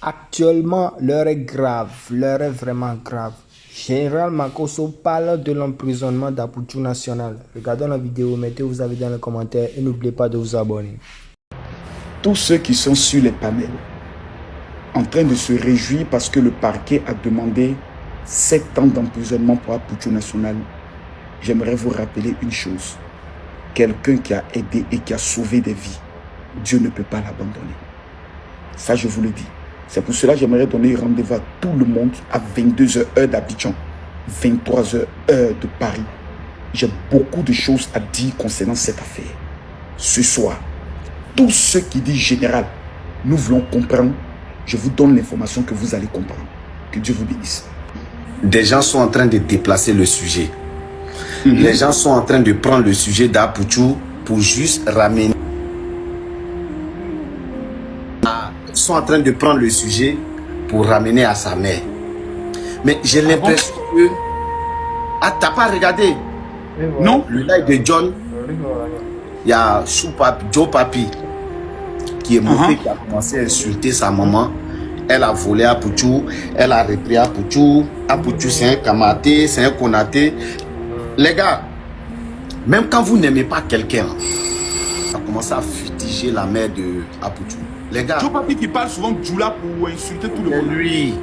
Actuellement, l'heure est grave, l'heure est vraiment grave. Général Makosso parle de l'emprisonnement d'Apoutou National. Regardons la vidéo, mettez vos avis dans les commentaires et n'oubliez pas de vous abonner. Tous ceux qui sont sur les panels, en train de se réjouir parce que le parquet a demandé 7 ans d'emprisonnement pour Apoutou National, j'aimerais vous rappeler une chose. Quelqu'un qui a aidé et qui a sauvé des vies, Dieu ne peut pas l'abandonner. Ça, je vous le dis. C'est pour cela que j'aimerais donner rendez-vous à tout le monde à 22h heure d'Abidjan, 23h heure de Paris. J'ai beaucoup de choses à dire concernant cette affaire. Ce soir, tous ceux qui disent général, nous voulons comprendre, je vous donne l'information que vous allez comprendre. Que Dieu vous bénisse. Des gens sont en train de déplacer le sujet. Les gens sont en train de prendre le sujet d'Apoutou pour juste ramener. Sont en train de prendre le sujet pour ramener à sa mère. Mais j'ai l'impression que... Ah, t'as pas regardé? Non. Le live de John, il y a Joe Papi qui est monté, qui a commencé à insulter sa maman. Elle a volé Apoutou, elle a repris Apoutou. Apoutou, c'est un Kamaté, c'est un Konaté. Les gars, même quand vous n'aimez pas quelqu'un, ça commence à fustiger la mère de Apoutou. Les gars, Joe Papi qui parle souvent de Djoula pour insulter tout le monde. c'est lui.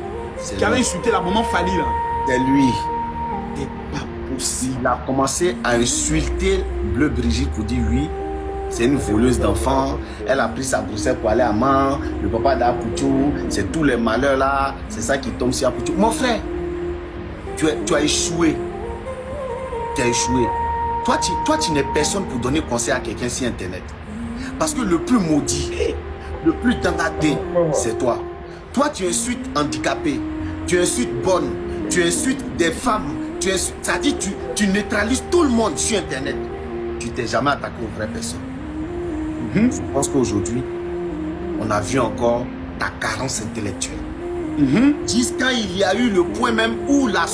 Qui avait insulté la maman Fali là. C'est lui. C'est pas possible. Il a commencé à insulter Bleu Brigitte pour dire oui, c'est une voleuse d'enfants. Elle a pris sa grossesse pour aller à Man. Le papa d'Apoutou, c'est tous les malheurs là. C'est ça qui tombe sur Apoutou. Mon frère, tu as échoué. Tu as échoué. Toi, tu n'es personne pour donner conseil à quelqu'un sur Internet. Parce que le plus maudit, le plus tendaté, c'est toi. Toi, tu insultes handicapés, tu insultes bonnes, tu insultes des femmes, c'est-à-dire tu neutralises tout le monde sur Internet. Tu t'es jamais attaqué aux vraies personnes. Je pense qu'aujourd'hui, on a vu encore ta carence intellectuelle. Jusqu'à il y a eu le point même où la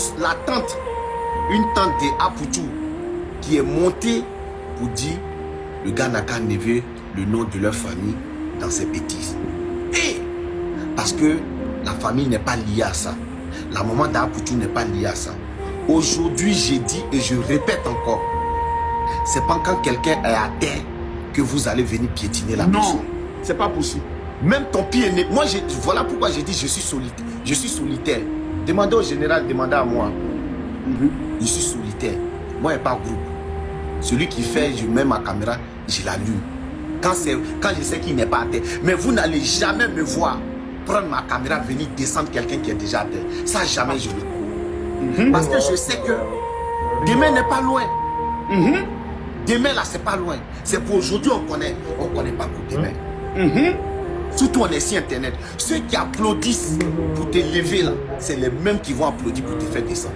tante, une tante d'Apoutou, qui est montée pour dire le gars n'a qu'à enlever le nom de leur famille dans ses bêtises. Et parce que la famille n'est pas liée à ça. La maman d'Apoutou n'est pas liée à ça. Aujourd'hui, j'ai dit et je répète encore, c'est pas quand quelqu'un est à terre que vous allez venir piétiner la personne. Non, c'est pas possible. Même ton pied est né. Moi, voilà pourquoi j'ai dit je suis solitaire. Je suis solitaire. Demandez au général, demandez à moi. Je suis solitaire. Moi, il n'y a pas groupe. Celui qui fait, je mets ma caméra, je l'allume. Quand je sais qu'il n'est pas à terre. Mais vous n'allez jamais me voir prendre ma caméra, venir descendre quelqu'un qui est déjà à terre. Ça, jamais je le. Parce que je sais que demain n'est pas loin. Demain, là, c'est pas loin. C'est pour aujourd'hui, on connaît. On ne connaît pas pour demain. Surtout, on est sur Internet. Ceux qui applaudissent pour te lever, là, c'est les mêmes qui vont applaudir pour te faire descendre.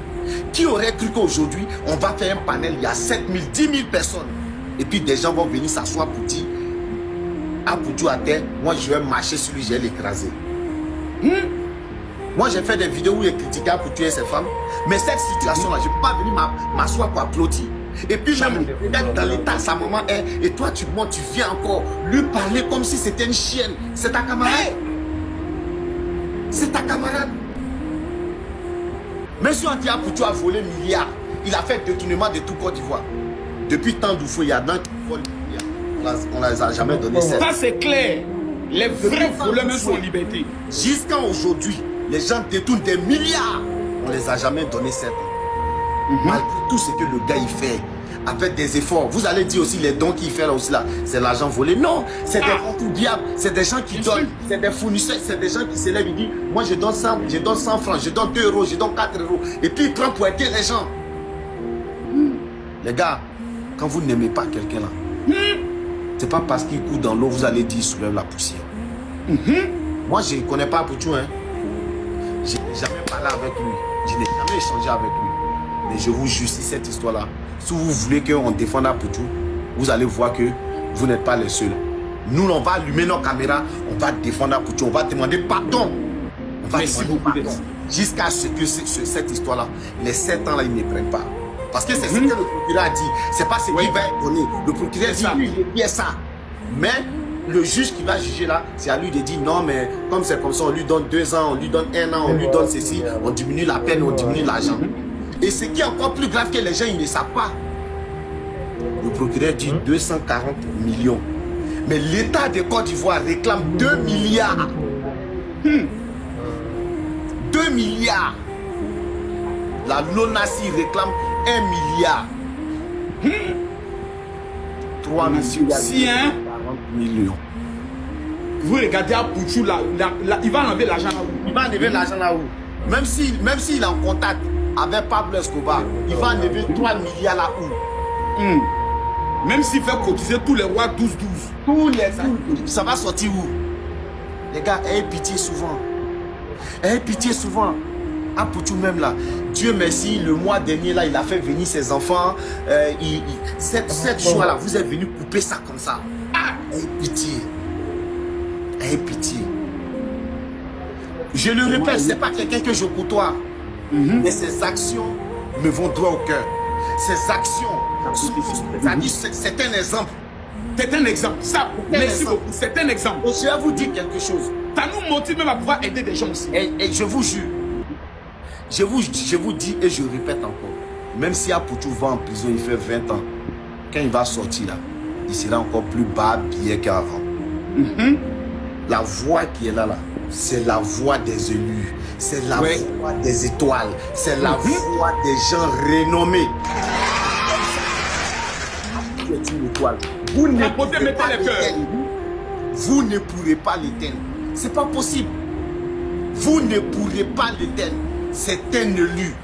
Qui aurait cru qu'aujourd'hui, on va faire un panel, il y a 7 000, 10 000 personnes. Et puis des gens vont venir s'asseoir pour dire Apoutou à terre, moi je vais marcher sur lui, je vais l'écraser. Moi j'ai fait des vidéos où il critiquait Apoutou et ses femmes. Mais cette situation-là, je ne peux pas venir m'asseoir pour applaudir. Et puis même dans l'état sa maman est, et toi tu montes, tu viens encore lui parler comme si c'était une chienne. C'est ta camarade. C'est ta camarade. Même si on dit Apoutou a volé milliards, il a fait détournement de tout Côte d'Ivoire. Depuis tant d'oufou, il y a d'un qui vole milliards. On ne les a jamais donné ça. Ça c'est clair. Les vrais voleurs même sont en liberté. Jusqu'à aujourd'hui, les gens détournent des milliards. On ne les a jamais donné 7 ans. Malgré tout ce que le gars il fait, avec des efforts. Vous allez dire aussi les dons qu'il fait là aussi là, c'est l'argent volé. Non, c'est des contribuables, c'est des gens qui donnent, c'est des fournisseurs, c'est des gens qui se lèvent et disent moi je donne 100 francs, je donne 2 euros, je donne 4 euros. Et puis il prend pour aider les gens. Les gars, quand vous n'aimez pas quelqu'un là, c'est pas parce qu'il court dans l'eau, vous allez dire il soulève la poussière. Moi je ne connais pas Apoutou, hein. Je n'ai jamais parlé avec lui, je n'ai jamais échangé avec lui. Mais je vous jure, cette histoire-là, si vous voulez qu'on défende Apoutou, vous allez voir que vous n'êtes pas les seuls. Nous, on va allumer nos caméras, on va défendre Apoutou, on va demander pardon. On va demander pardon. Jusqu'à ce que cette histoire-là, les 7 ans-là, ils ne prennent pas. Parce que c'est ce que le procureur a dit. C'est pas ce qu'il va donner. Le procureur dit, lui, il est bien ça. Mais le juge qui va juger là, c'est à lui de dire non, mais comme c'est comme ça, on lui donne 2 ans, on lui donne 1 an, on lui donne ceci, on diminue la peine, on diminue l'argent. Et ce qui est encore plus grave que les gens, ils ne savent pas. Le procureur dit 240 millions. Mais l'État de Côte d'Ivoire réclame 2 milliards. 2 milliards. La LONASI réclame 1 milliard. 3 milliards. Si, hein? 40 millions. Vous regardez à Pouchou, il va enlever l'argent là où? Il va enlever l'argent là où? Même s'il est en contact avec Pablo Escobar, il va enlever 3 milliards là où? Même s'il fait cotiser tous les rois 12-12. Tous les ans. Ça va sortir où? Les gars, ayez pitié souvent. Ayez pitié souvent. À Pouchou même là, Dieu merci, le mois dernier là, il a fait venir ses enfants. 7 jours là, vous êtes venus couper ça comme ça. Ayez pitié. Ayez pitié. Je le répète, c'est pas quelqu'un que je côtoie. Mais ses actions me vont droit au cœur. Ses actions, c'est un exemple. C'est un exemple. Ça, merci beaucoup. C'est un exemple. Je vais vous dire quelque chose. Ça nous motive même à pouvoir aider des gens aussi. Et je vous jure, je vous dis et je répète encore, même si Apouchou va en prison, il fait 20 ans, quand il va sortir là, il sera encore plus bas billet qu'avant. La voix qui est là, c'est la voix des élus, c'est la voix des étoiles, c'est la voix des gens renommés. C'est une étoile. Vous ne pourrez pas l'éteindre. Vous ne pourrez pas l'éteindre. C'est pas possible. Vous ne pourrez pas l'éteindre. C'est un élu.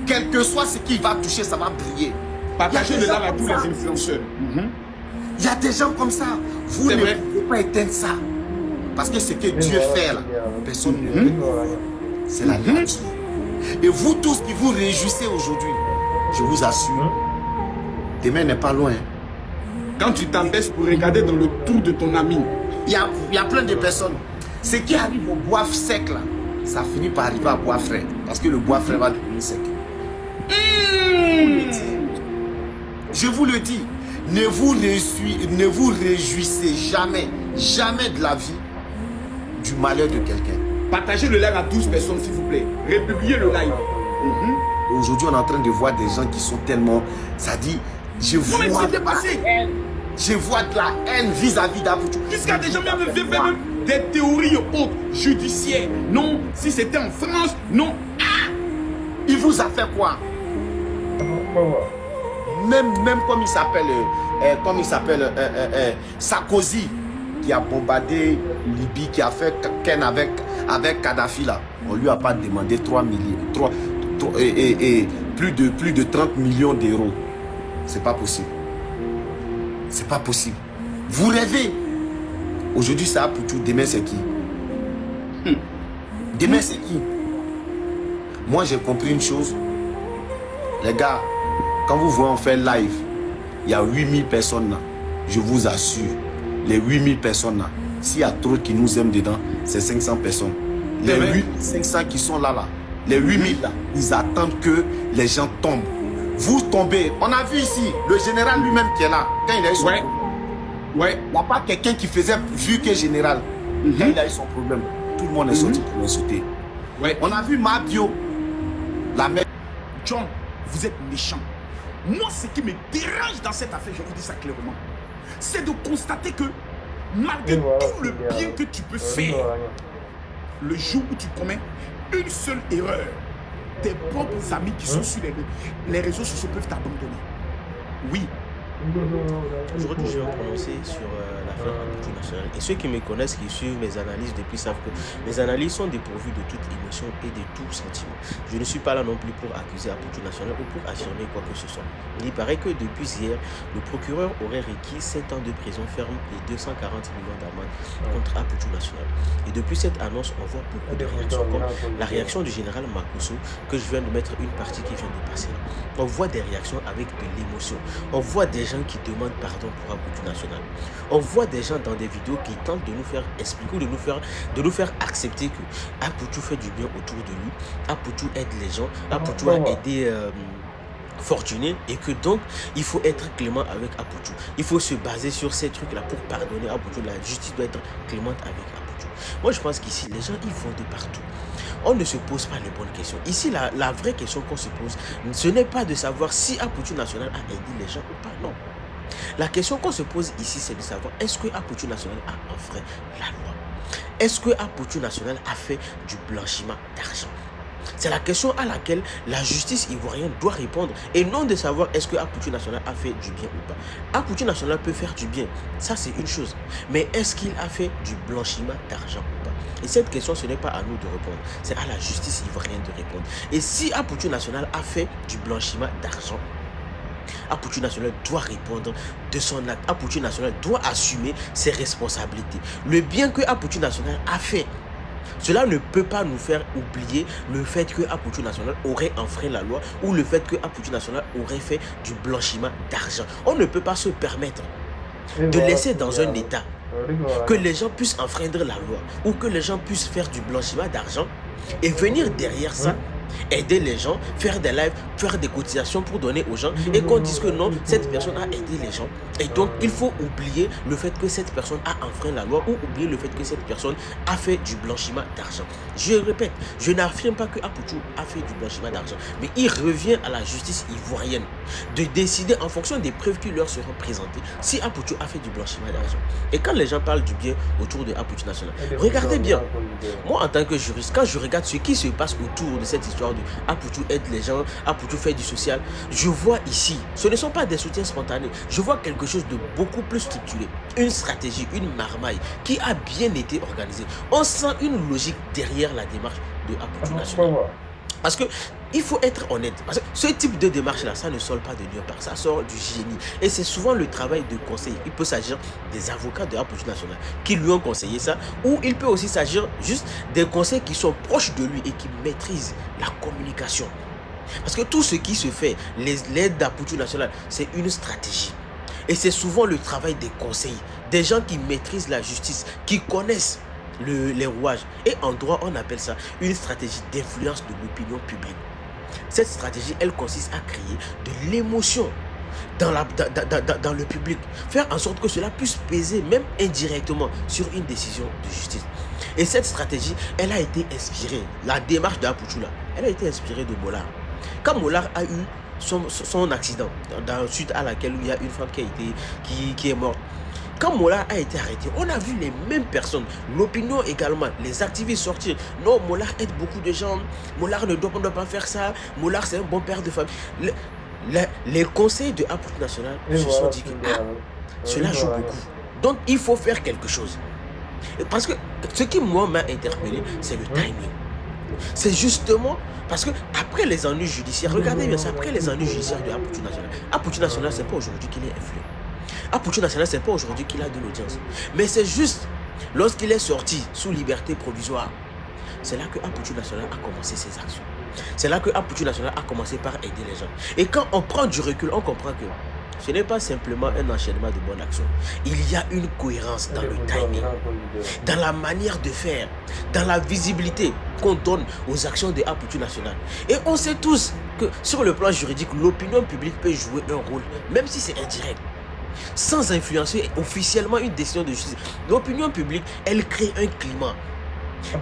Quel que soit ce qui va toucher, ça va briller. Partagez le lave à tous les influenceurs. Il y a des gens comme ça. Vous ne pouvez pas éteindre ça. Parce que ce que Dieu fait là, personne ne peut. C'est la nature. Et vous tous qui vous réjouissez aujourd'hui, je vous assure, demain n'est pas loin. Quand tu t'abaisses pour regarder dans le trou de ton ami, il y a plein de personnes. Ce qui arrive au bois sec là, ça finit par arriver à bois frais. Parce que le bois frais va devenir sec. Je vous le dis, ne vous réjouissez jamais, jamais de la vie du malheur de quelqu'un. Partagez le live à 12 personnes s'il vous plaît. Republiez le live. Aujourd'hui, on est en train de voir des gens qui sont tellement... Ça dit, je vois de la haine vis-à-vis d'Apouchou. Jusqu'à des gens même des théories hautes, judiciaires. Non, si c'était en France, non. Il vous a fait quoi? Même comme il s'appelle, Sarkozy, qui a bombardé Libye, qui a fait Ken avec Kadhafi là. On lui a pas demandé 3 millions, plus de 30 millions d'euros. C'est pas possible. C'est pas possible. Vous rêvez. Aujourd'hui c'est Apouchou, demain c'est qui? Demain c'est qui? Moi j'ai compris une chose. Les gars, quand vous voyez on fait live, il y a 8000 personnes là. Je vous assure, les 8000 personnes là, s'il y a trop qui nous aiment dedans, c'est 500 personnes. Les 500 qui sont là, les 8000 là, ils attendent que les gens tombent. Vous tombez. On a vu ici le général lui-même qui est là. Quand il a eu son problème. Il n'y a pas quelqu'un qui faisait vu que général. Quand il a eu son problème, tout le monde est sorti pour l'insulter. On a vu Mabio, la mère. John, vous êtes méchant. Moi, ce qui me dérange dans cette affaire, je vous dis ça clairement, c'est de constater que malgré tout le bien que tu peux faire, le jour où tu commets une seule erreur, tes propres amis qui sont sur les réseaux sociaux peuvent t'abandonner. Oui. Aujourd'hui, je vais me prononcer sur l'affaire Apouchou nationale. Et ceux qui me connaissent, qui suivent mes analyses depuis, savent que mes analyses sont dépourvues de toute émotion et de tout sentiment. Je ne suis pas là non plus pour accuser Apouchou nationale ou pour affirmer quoi que ce soit. Il paraît que depuis hier, le procureur aurait requis 7 ans de prison ferme et 240 millions d'amende contre Apouchou nationale. Et depuis cette annonce, on voit beaucoup de réactions, comme la réaction du général Makosso, que je viens de mettre une partie qui vient de passer. On voit des réactions avec de l'émotion. On voit des gens qui demandent pardon pour Apouchou national. On voit des gens dans des vidéos qui tentent de nous faire expliquer ou de nous faire accepter que Apouchou fait du bien autour de lui. Apouchou aide les gens. Apouchou a aidé Fortuné et que donc il faut être clément avec Apoutou. Il faut se baser sur ces trucs-là pour pardonner Apoutou. La justice doit être clémente avec Apoutou. Moi, je pense qu'ici, les gens, ils vont de partout. On ne se pose pas les bonnes questions. Ici, la vraie question qu'on se pose, ce n'est pas de savoir si Apoutou National a aidé les gens ou pas. Non. La question qu'on se pose ici, c'est de savoir est-ce que Apoutou National a enfreint la loi? Est-ce que Apoutou National a fait du blanchiment d'argent? C'est la question à laquelle la justice ivoirienne doit répondre et non de savoir est-ce que Apoutou National a fait du bien ou pas. Apoutou National peut faire du bien, ça c'est une chose. Mais est-ce qu'il a fait du blanchiment d'argent ou pas? Et cette question, ce n'est pas à nous de répondre, c'est à la justice ivoirienne de répondre. Et si Apoutou National a fait du blanchiment d'argent, Apoutou National doit répondre de son acte. Apoutou National doit assumer ses responsabilités. Le bien que Apoutou National a fait, cela ne peut pas nous faire oublier le fait que Apoutou National aurait enfreint la loi ou le fait que Apoutou National aurait fait du blanchiment d'argent. On ne peut pas se permettre de laisser dans un état que les gens puissent enfreindre la loi ou que les gens puissent faire du blanchiment d'argent et venir derrière ça aider les gens, faire des lives, faire des cotisations pour donner aux gens et qu'on dise que non, cette personne a aidé les gens. Et donc, il faut oublier le fait que cette personne a enfreint la loi ou oublier le fait que cette personne a fait du blanchiment d'argent. Je répète, je n'affirme pas que Apoutou a fait du blanchiment d'argent, mais il revient à la justice ivoirienne de décider en fonction des preuves qui leur seront présentées si Apoutou a fait du blanchiment d'argent. Et quand les gens parlent du bien autour de Apoutou National, regardez bien, moi en tant que juriste, quand je regarde ce qui se passe autour de cette histoire de Apoutou aide les gens, Apoutou fait du social, je vois ici, ce ne sont pas des soutiens spontanés, je vois quelque chose de beaucoup plus structuré, une stratégie, une marmaille qui a bien été organisée. On sent une logique derrière la démarche de Apoutou National. Parce que il faut être honnête. Parce que ce type de démarche-là, ça ne sort pas de nulle part. Ça sort du génie. Et c'est souvent le travail de conseil. Il peut s'agir des avocats de Apoutou National qui lui ont conseillé ça. Ou il peut aussi s'agir juste des conseils qui sont proches de lui et qui maîtrisent la communication. Parce que tout ce qui se fait, l'aide d'Apoutou National, c'est une stratégie. Et c'est souvent le travail des conseils. Des gens qui maîtrisent la justice, qui connaissent les rouages. Et en droit, on appelle ça une stratégie d'influence de l'opinion publique. Cette stratégie, elle consiste à créer de l'émotion dans le public. Faire en sorte que cela puisse peser, même indirectement, sur une décision de justice. Et cette stratégie, elle a été inspirée, la démarche d'Apoutou là, elle a été inspirée de Mollard. Quand Mollard a eu son accident, suite à laquelle il y a une femme qui est morte, quand Mollard a été arrêté, on a vu les mêmes personnes, l'opinion également, les activistes sortir. Non, Mollard aide beaucoup de gens, Mollard ne doit pas faire ça, Mollard c'est un bon père de famille. Les conseils de Apoutou National se sont dit que cela joue beaucoup. Donc il faut faire quelque chose. Parce que ce qui moi m'a interpellé, c'est le timing. C'est justement parce que après les ennuis judiciaires, regardez bien ça, après les ennuis judiciaires de Apoutou National, c'est pas aujourd'hui qu'il est influent. Apoutou National, c'est pas aujourd'hui qu'il a de l'audience. Mais c'est juste lorsqu'il est sorti sous liberté provisoire, c'est là que Apoutou National a commencé ses actions. C'est là que Apoutou National a commencé par aider les gens. Et quand on prend du recul, on comprend que ce n'est pas simplement un enchaînement de bonnes actions. Il y a une cohérence dans le timing, dans la manière de faire, dans la visibilité qu'on donne aux actions de Apoutou National. Et on sait tous que sur le plan juridique, l'opinion publique peut jouer un rôle, même si c'est indirect, sans influencer officiellement une décision de justice. L'opinion publique, elle crée un climat.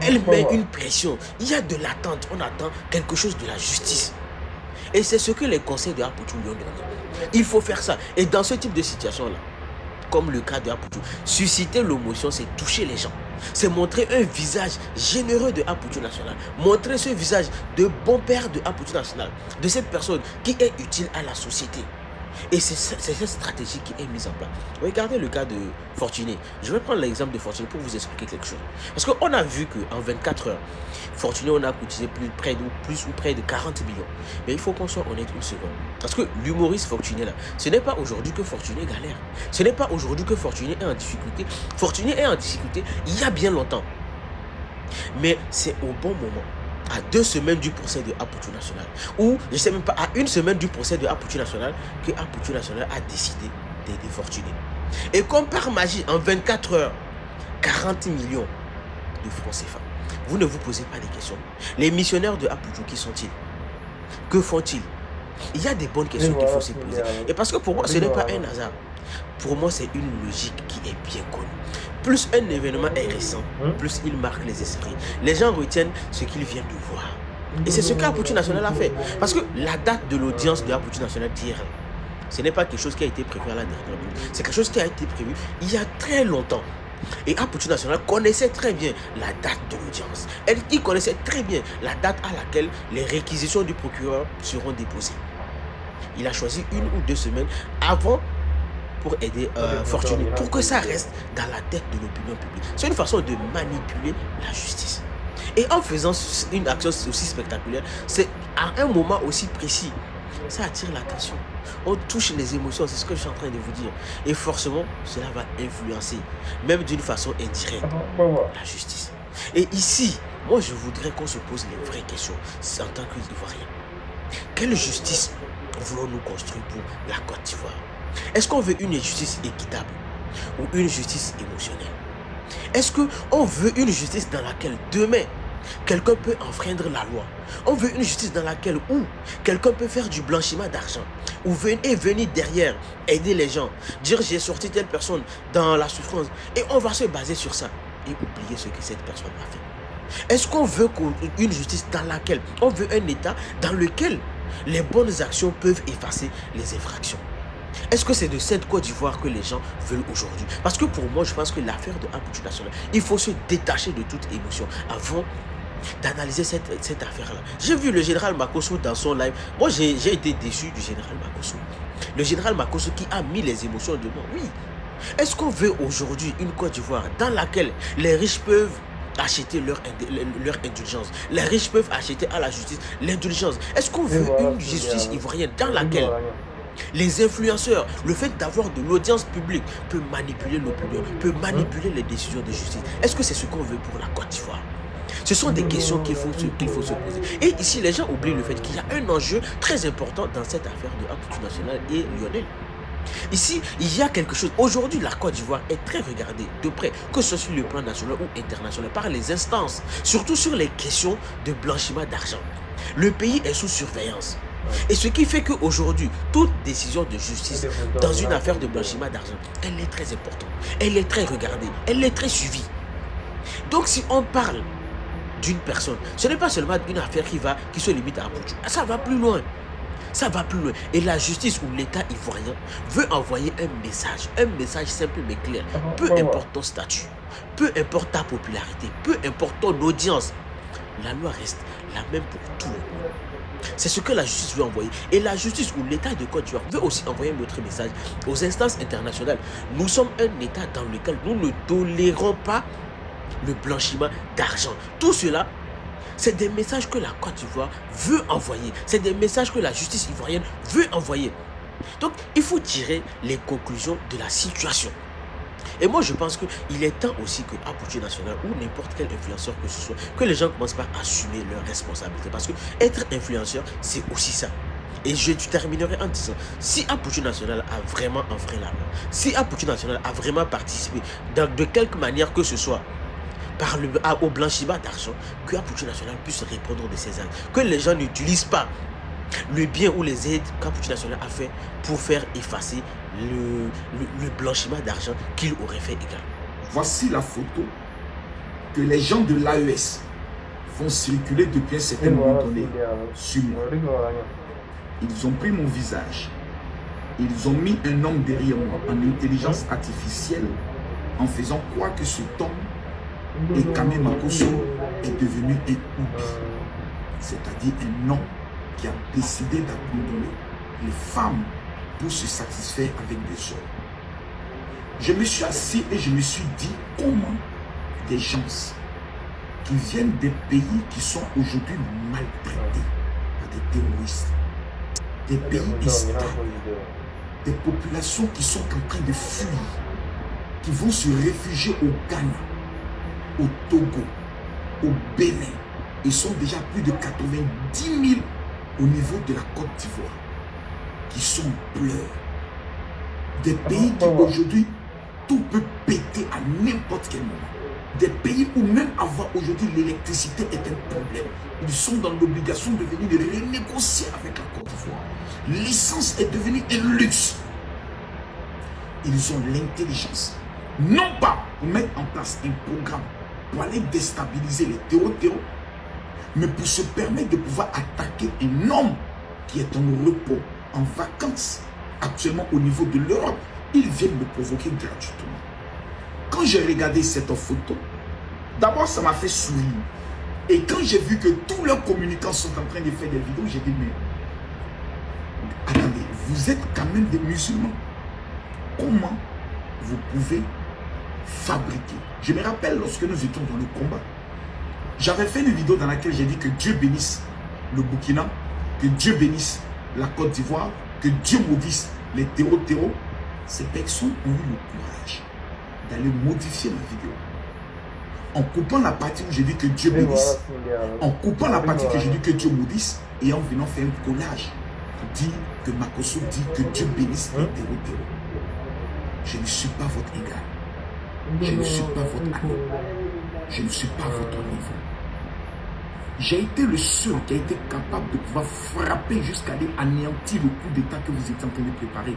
Elle met une pression. Il y a de l'attente. On attend quelque chose de la justice. Et c'est ce que les conseils de Apoutou lui ont donné. Il faut faire ça. Et dans ce type de situation-là, comme le cas de Apoutou, susciter l'émotion, c'est toucher les gens. C'est montrer un visage généreux de Apoutou National. Montrer ce visage de bon père de Apoutou National. De cette personne qui est utile à la société. Et c'est cette stratégie qui est mise en place. Regardez le cas de Fortuné. Je vais prendre l'exemple de Fortuné pour vous expliquer quelque chose. Parce qu'on a vu qu'en 24 heures, Fortuné, on a cotisé plus ou près de 40 millions. Mais il faut qu'on soit honnête une seconde. Parce que l'humoriste Fortuné là, ce n'est pas aujourd'hui que Fortuné galère. Ce n'est pas aujourd'hui que Fortuné est en difficulté. Fortuné est en difficulté il y a bien longtemps. Mais c'est au bon moment. À 2 semaines du procès de Apoutou National, ou je ne sais même pas, à 1 semaine du procès de Apoutou National, que Apoutou National a décidé d'aider Fortuné. Et comme par magie, en 24 heures, 40 millions de francs CFA. Vous ne vous posez pas des questions. Les missionnaires de Apoutou, qui sont-ils? Que font-ils? Il y a des bonnes questions qu'il faut se poser. Et parce que pour moi, ce n'est pas un hasard. Pour moi, c'est une logique qui est bien connue. Plus un événement est récent, plus il marque les esprits. Les gens retiennent ce qu'ils viennent de voir. Et c'est ce qu'Apoutu National a fait. Parce que la date de l'audience de Apoutu National d'hier, ce n'est pas quelque chose qui a été prévu à la dernière minute. C'est quelque chose qui a été prévu il y a très longtemps. Et Apoutu National connaissait très bien la date de l'audience. Il connaissait très bien la date à laquelle les réquisitions du procureur seront déposées. Il a choisi 1 ou 2 semaines avant pour aider Fortuné, pour que ça reste dans la tête de l'opinion publique. C'est une façon de manipuler la justice. Et en faisant une action aussi spectaculaire, c'est à un moment aussi précis, ça attire l'attention. On touche les émotions, c'est ce que je suis en train de vous dire. Et forcément, cela va influencer, même d'une façon indirecte, la justice. Et ici, moi je voudrais qu'on se pose les vraies questions en tant qu'Ivoiriens. Quelle justice voulons-nous construire pour la Côte d'Ivoire? Est-ce qu'on veut une justice équitable ou une justice émotionnelle? Est-ce qu'on veut une justice dans laquelle demain, quelqu'un peut enfreindre la loi? On veut une justice dans laquelle où quelqu'un peut faire du blanchiment d'argent ou venir derrière aider les gens, dire j'ai sorti telle personne dans la souffrance et on va se baser sur ça et oublier ce que cette personne a fait? Est-ce qu'on veut une justice dans laquelle on veut un État dans lequel les bonnes actions peuvent effacer les infractions? Est-ce que c'est de cette Côte d'Ivoire que les gens veulent aujourd'hui? Parce que pour moi, je pense que l'affaire de Apoutu National, il faut se détacher de toute émotion avant d'analyser cette affaire-là. J'ai vu le général Makosso dans son live. Moi, j'ai été déçu du général Makosso. Le général Makosso qui a mis les émotions devant. Oui. Est-ce qu'on veut aujourd'hui une Côte d'Ivoire dans laquelle les riches peuvent acheter leur indulgence? Les riches peuvent acheter à la justice l'indulgence. Est-ce qu'on veut une justice ivoirienne dans laquelle les influenceurs, le fait d'avoir de l'audience publique peut manipuler l'opinion, peut manipuler les décisions de justice? Est-ce que c'est ce qu'on veut pour la Côte d'Ivoire? Ce sont des questions qu'il faut se poser. Et ici, les gens oublient le fait qu'il y a un enjeu très important dans cette affaire de Apoutu National et Lionel. Ici, il y a quelque chose. Aujourd'hui, la Côte d'Ivoire est très regardée de près, que ce soit sur le plan national ou international, par les instances, surtout sur les questions de blanchiment d'argent. Le pays est sous surveillance. Et ce qui fait qu'aujourd'hui, toute décision de justice dans une affaire de blanchiment d'argent, elle est très importante, elle est très regardée, elle est très suivie. Donc si on parle d'une personne, ce n'est pas seulement une affaire qui se limite à Apoutu. Ça va plus loin. Ça va plus loin. Et la justice ou l'État ivoirien veut envoyer un message simple mais clair. Peu importe ton statut, peu importe ta popularité, peu importe ton audience, la loi reste la même pour tout le monde. C'est ce que la justice veut envoyer. Et la justice ou l'État de Côte d'Ivoire veut aussi envoyer un autre message aux instances internationales. Nous sommes un État dans lequel nous ne tolérons pas le blanchiment d'argent. Tout cela, c'est des messages que la Côte d'Ivoire veut envoyer. C'est des messages que la justice ivoirienne veut envoyer. Donc, il faut tirer les conclusions de la situation. Et moi, je pense qu'il est temps aussi que Apoutu National ou n'importe quel influenceur que ce soit, que les gens commencent par assumer leurs responsabilités. Parce que être influenceur, c'est aussi ça. Et je terminerai en disant, si Apoutu National a vraiment enfreint la loi, si Apoutu National a vraiment participé de quelque manière que ce soit au blanchiment d'argent, que Apoutu National puisse répondre de ses actes. Que les gens n'utilisent pas le bien ou les aides qu'Apoutu National a fait pour faire effacer le blanchiment d'argent qu'il aurait fait également. Voici la photo que les gens de l'AES font circuler depuis un certain moment donné sur moi. Ils ont pris mon visage, ils ont mis un homme derrière moi en intelligence artificielle en faisant croire que cet homme et Kamé Makosso est devenu un oubi, c'est-à-dire un homme qui a décidé d'abandonner les femmes pour se satisfaire avec des hommes. Je me suis assis et je me suis dit comment des gens qui viennent des pays qui sont aujourd'hui maltraités par des terroristes, des pays instables, des populations qui sont en train de fuir, qui vont se réfugier au Ghana, au Togo, au Bénin. Ils sont déjà plus de 90 000 au niveau de la Côte d'Ivoire, qui sont en pleurs. Des pays qui aujourd'hui, tout peut péter à n'importe quel moment. Des pays où même avoir aujourd'hui l'électricité est un problème. Ils sont dans l'obligation de venir renégocier avec la Côte d'Ivoire. L'essence est devenue un luxe. Ils ont l'intelligence, non pas pour mettre en place un programme pour aller déstabiliser les terreaux, mais pour se permettre de pouvoir attaquer un homme qui est en repos, en vacances, actuellement au niveau de l'Europe. Ils viennent me provoquer gratuitement. Quand j'ai regardé cette photo, d'abord ça m'a fait sourire. Et quand j'ai vu que tous leurs communicants sont en train de faire des vidéos, j'ai dit, mais attendez, vous êtes quand même des musulmans. Comment vous pouvez fabriquer? Je me rappelle lorsque nous étions dans le combat, j'avais fait une vidéo dans laquelle j'ai dit que Dieu bénisse le Burkina, que Dieu bénisse la Côte d'Ivoire, que Dieu maudisse les terreaux. Ces personnes ont eu le courage d'aller modifier ma vidéo. En coupant la partie où j'ai dit que Dieu bénisse, en coupant la partie que j'ai dit que Dieu maudisse, et en venant faire un collage pour dire que Makosso dit que Dieu bénisse les terreaux. Je ne suis pas votre égal. Je ne suis pas votre ami. Je ne suis pas votre niveau. J'ai été le seul qui a été capable de pouvoir frapper jusqu'à aller anéantir le coup d'État que vous étiez en train de préparer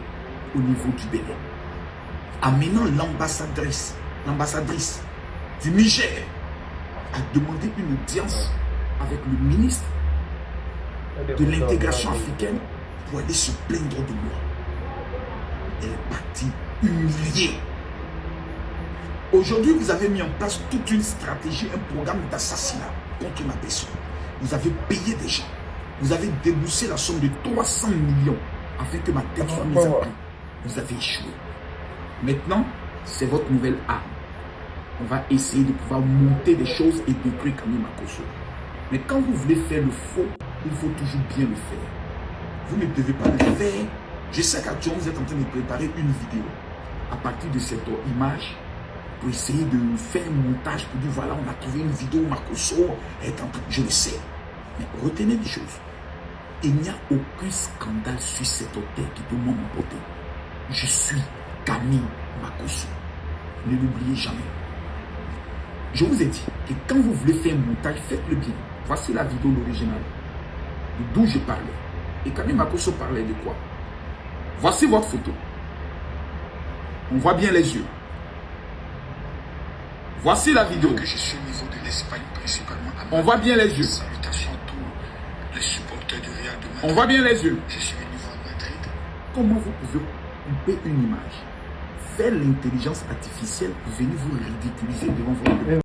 au niveau du Bénin. Amenant l'ambassadrice du Niger a demandé une audience avec le ministre de l'intégration africaine pour aller se plaindre de moi. Elle est partie humiliée. Aujourd'hui, vous avez mis en place toute une stratégie, un programme d'assassinat contre ma personne. Vous avez payé des gens. Vous avez déboursé la somme de 300 millions afin que ma tête soit mise à prix. Vous avez échoué. Maintenant, c'est votre nouvelle arme. On va essayer de pouvoir monter des choses et détruire Camille Makosso. Mais quand vous voulez faire le faux, il faut toujours bien le faire. Vous ne devez pas le faire. Je sais qu'actuellement, vous êtes en train de préparer une vidéo à partir de cette image pour essayer de faire un montage pour dire voilà, on a trouvé une vidéo où Makosso est en train. Je le sais. Mais retenez des choses. Il n'y a aucun scandale sur cette terre qui peut m'emporter. Je suis Camille Makosso. Ne l'oubliez jamais. Je vous ai dit que quand vous voulez faire un montage, faites-le bien. Voici la vidéo originale d'où je parlais. Et Camille Makosso parlait de quoi? Voici votre photo. On voit bien les yeux. Voici la vidéo. Que je suis au niveau de l'Espagne principalement. On voit bien les yeux. Salutations à tous les supporters du Real de Madrid. On voit bien les yeux. Je suis venu voir Madrid. Comment vous pouvez couper une image, faire l'intelligence artificielle pour venir vous ridiculiser devant votre